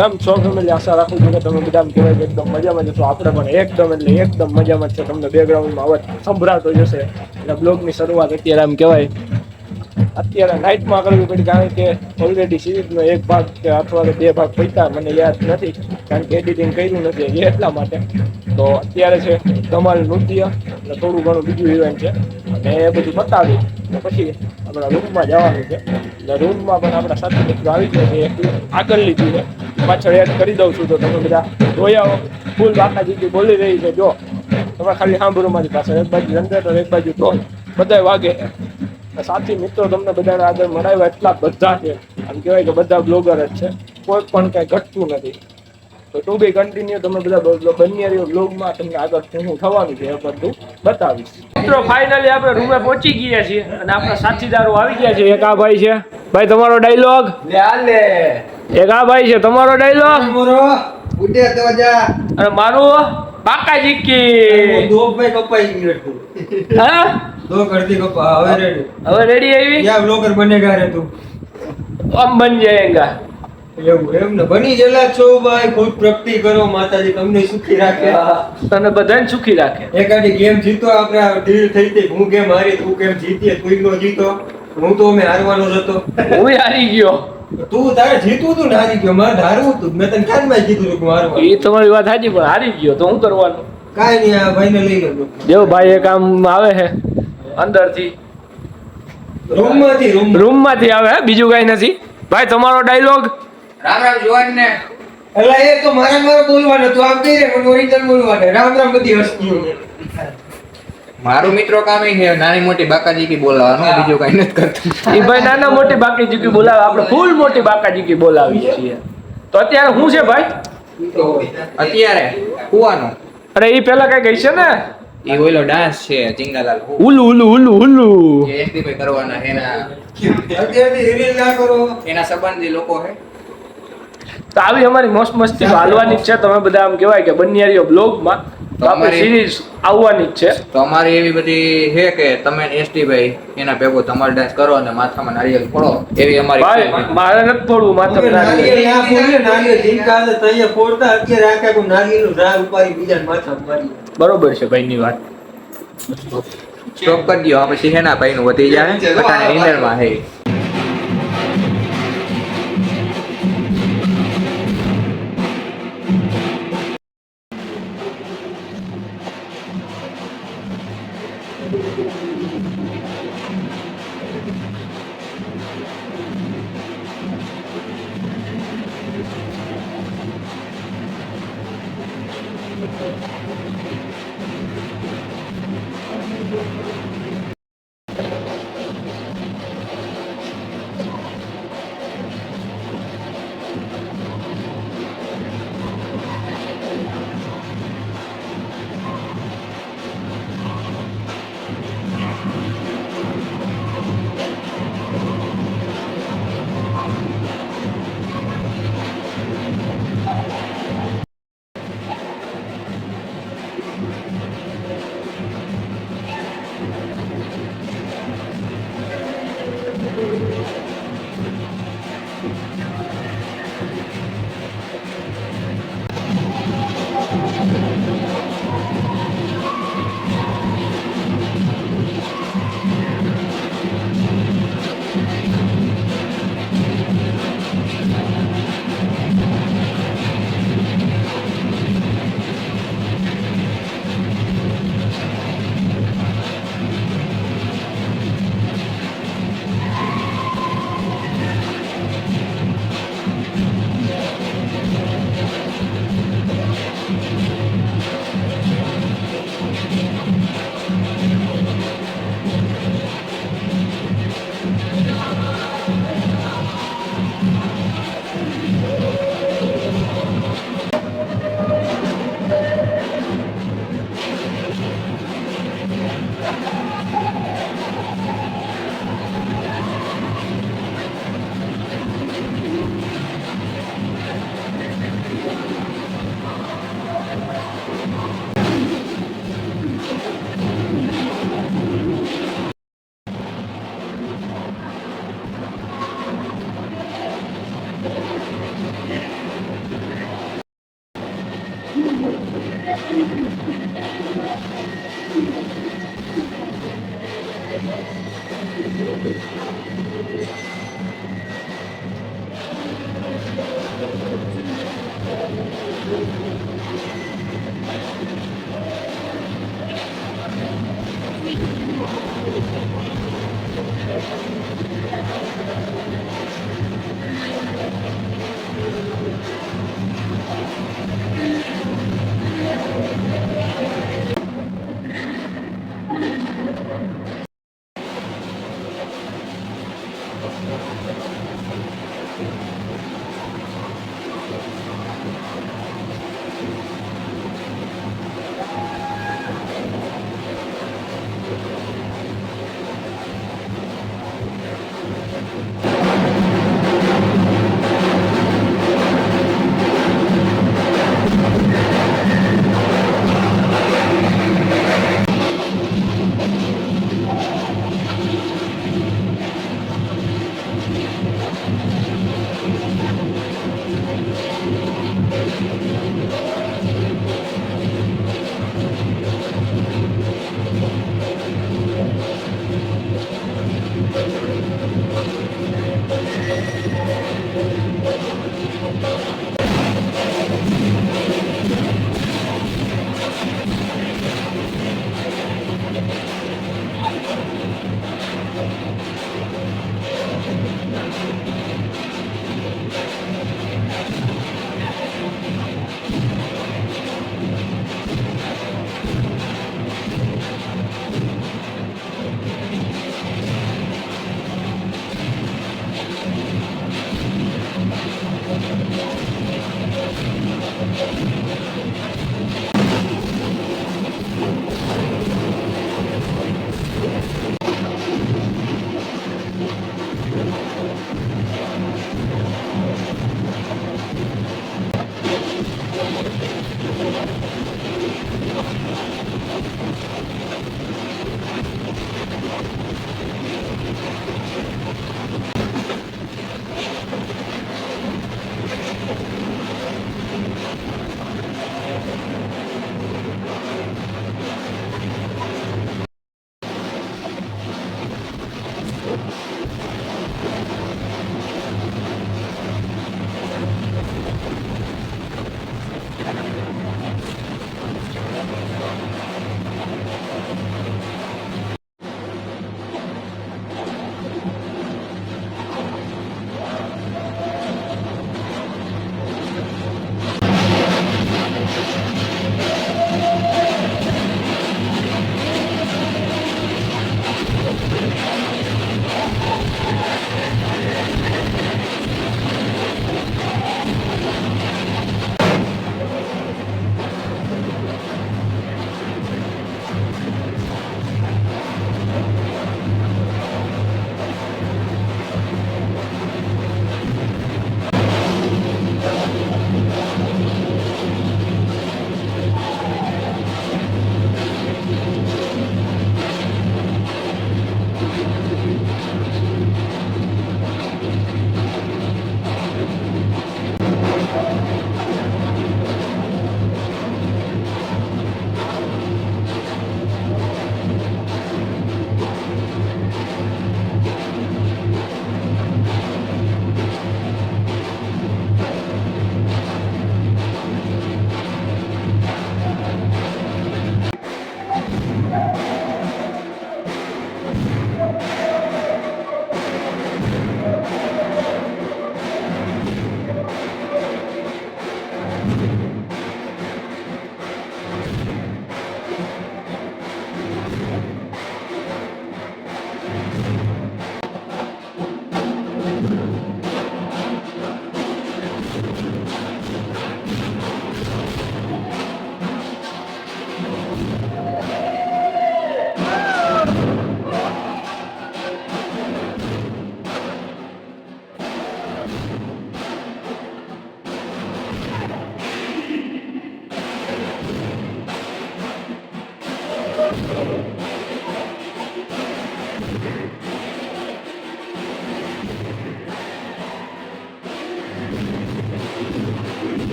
કેમ છો ફેમિલી? આશા રાખું છું કે તમે બધા કહેવાય કે એકદમ મજામાં જશો. આપણે પણ એકદમ એટલે એકદમ મજામાં જ છે. તમને બેકગ્રાઉન્ડમાં અવાજ સંભળાતો જશે. એટલે બ્લોગની શરૂઆત અત્યારે આમ કહેવાય અત્યારે નાઇટમાં કરવી પડી, કારણ કે ઓલરેડી સિરીઝનો એક ભાગ કે અથવા તો બે ભાગ પૈસા મને યાદ નથી, કારણ કે એડિટિંગ કર્યું નથી એટલા માટે. તો અત્યારે છે ધમાલ નૃત્ય અને થોડું ઘણું બીજું ઇવેન્ટ છે, અને એ બધું બતાવી પછી આપણા રૂમમાં જવાનું છે. એટલે રૂમમાં પણ આપણા સાથી મિત્રો આવી ગયા છે. આગળ લીધું છે, પાછળ એડ કરી દઉં છું તો તમે બધા જોયા ફૂલ બાકાજી બોલી રહી છે. જો તમે ખાલી સાંભળો મારી પાસે, એક બાજુ જનરેટર એક બાજુ ઢોલ બધા વાગે. સાથી મિત્રો તમને બધાને આગળ મળાવ્યા એટલા બધા છે, આમ કહેવાય કે બધા બ્લોગર જ છે, કોઈ પણ કઈ ઘટતું નથી. તો ટુ બી કન્ટિન્યુ તમે બધા બન્યા બ્લોગમાં તમને આગળ શું થવાનું છે એ બધું બતાવીશ. મિત્રો ફાઇનલી આપણે રૂમે પહોંચી ગયા છીએ અને આપણા સાથીદારો આવી ગયા છે. એક આ ભાઈ છે. ભાઈ તમારો ડાયલોગ. એક આ ભાઈ છે, તમારો ડાયલોગ. અને મારું બાકાજી કી દો ભાઈ કપાઈ ગયું. હા દો કરતી કપા હવે રેડી આવી. યા બ્લોગર બનેગા રે તું, આમ બન જાયેગા. એવું એમ ને બની ગયેલા છો ભાઈ. ખૂબ પ્રગતિ કરો, માતાજી તમને સુખી રાખે. તને બધાને સુખી રાખે. એકાદી ગેમ જીતો, આપણે ડીલ થઈ હતી. હું ગેમ હારી, તું ગેમ જીતી, તું નો જીતો. હું તો મેં હારવાનો જ હતો. હું હારી ગયો. તું તારે જીતવું તું ને હારી ગયો. મારે હારવું તું, મેં તને ક્યાં માં કીધું કે મારવા. એ તમારી વાત સાચી, પણ હારી ગયો તો શું કરવાનું? કાઈ નહીં, આ ભાઈને લઈ લેજો. દેવ ભાઈ એક આમ આવે છે અંદરથી, રૂમમાંથી આવે, બીજું કઈ નથી. ભાઈ તમારો ડાયલોગ. રામ રામ જોવાન ને. એટલે એ તો મારા બોલવાનો, તું આમ કહી રે મને ઓરિજિનલ બોલવાનો. રામ રામ બધી હસ્તીઓ. મારું મિત્રો કામ એ છે નાની મોટી બાકાજી કી બોલાવવાનું, બીજું કઈ નથી કરતું. એ ભાઈ નાના મોટી બાકાજી કી બોલાવે, આપણે ફૂલ મોટી બાકાજી કી બોલાવી છીએ. તો અત્યારે શું છે ભાઈ? અત્યારે કુવાનું. અરે એ પેલા કઈ ગઈ છે ને, એ ઓલો ડાન્સ છે ચિંગાલાલ. ઉલ્લુ ઉલ્લુ ઉલ્લુ ઉલ્લુ એ એસટી પે કરવાના. એના અત્યારથી રિવીલ ના કરો, એના સંબંધી લોકો છે. તો આવી અમારી મસ્ત મસ્તી હાલવાની જ છે. તમે બધા આમ કહેવાય કે બન્યારીઓ બ્લોગમાં આપણી સિરીઝ આવવાની જ છે. તો અમારી એવી બધી છે કે તમે એસટી ભાઈ એના ભેગો તમારો ડાન્સ કરો અને માથામાં નારિયેલ ફોડો, એવી અમારી. ભાઈ મારે નથી ફોડવું માથામાં નારિયેલ. ના ફોડે નારિયેલ જીનકા છે તઈએ ફોડતા. અત્યારે આખા કો નારિયેલનું ઝાડ ઉપાડી બીજાને માથામાં મારી. બરોબર છે ભાઈની વાત. સ્ટોપ કરી દો, પછી હેના ભાઈનું વધી જાય. બટાને ઇન્ડરમાં હે.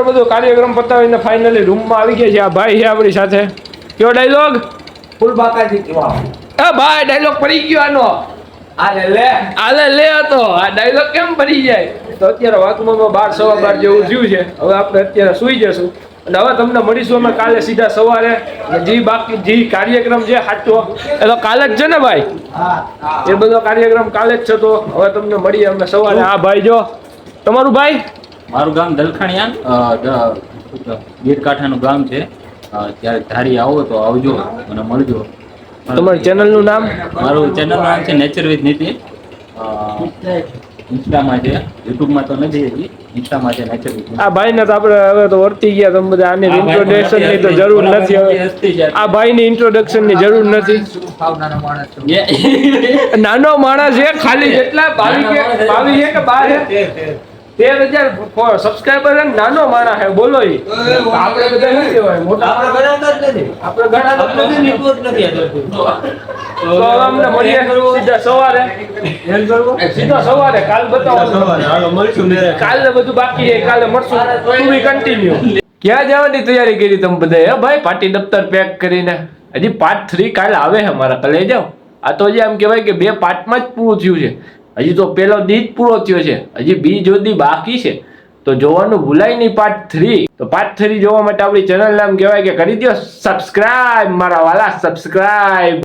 બધો કાર્યક્રમ પતાવીને ફાઇનલી રૂમમાં આવી ગયા છે. આ ભાઈ છે આપણી સાથે, કયો ડાયલોગ? ફૂલ બાકાજી કેવા એ ભાઈ ડાયલોગ પડી ગયો આનો. આલે લે હતો આ ડાયલોગ કેમ પડી જાય? તો અત્યારે વાતમાં 12 સવા 12 જેવું થયું છે. હવે આપણે અત્યારે સુઈ જશું અને હવે તમને મળીશું અમે કાલે સીધા સવારે. જે બાકી જે કાર્યક્રમ છે સાચો એ તો કાલે જ છે ને ભાઈ? એ બધો કાર્યક્રમ કાલે જ છે. તો હવે તમને મળીએ અમે સવારે. આ ભાઈ જો તમારું ભાઈ? મારું ગામ દલખાણિયા, ગીરકાંઠાનું ગામ છે. ત્યારે ધારી આવો તો આવજો અને મળજો. તમારી ચેનલનું નામ? મારું ચેનલનું નામ છે નેચર વિથ નીતિ. ઇન્સ્ટામાં છે, યુટ્યુબમાં તો નથી હજી. ઇન્સ્ટામાં છે નેચર વિથ. આ ભાઈને તો આપણે હવે તો વર્તી ગયા. તમે બધા આની ઇન્ટ્રોડક્શન ની તો જરૂર નથી. હવે આ ભાઈની ઇન્ટ્રોડક્શન ની જરૂર નથી. નાનો માણસ છે ખાલી કેટલા 22 કે 12 13,000 સબસ્ક્રાઇબર છે. નાનો માણસ છે બોલો. ઈ આપણે બધા શું કહેવાય? મોટા આપણે ઘણા તો અમને મળીએ સીધા સવારે. સીધા સવારે કાલ બતાવો. કાલે બધું બાકી છે. કાલે મળશું. ટુ બી કન્ટિન્યુ. ક્યાં જવાની તૈયારી કરી તમે બધા? હે ભાઈ પાટી દફતર પેક કરીને. હજી પાર્ટ 3 કાલે આવે છે મારા. કાલે જાઓ. આ તો હજી આમ કહેવાય કે 2 પાર્ટમાં જ પૂરું થયું છે. હજી તો પેલો દી જ પૂરો થયો છે. હજી બીજો દી બાકી છે. તો જોવાનું ભૂલાય નહીં પાર્ટ 3. તો પાર્ટ 3 જોવા માટે આપણી ચેનલ નામ કહેવાય કે કરી દો સબસ્ક્રાઇબ મારા વાલા. સબસ્ક્રાઇબ.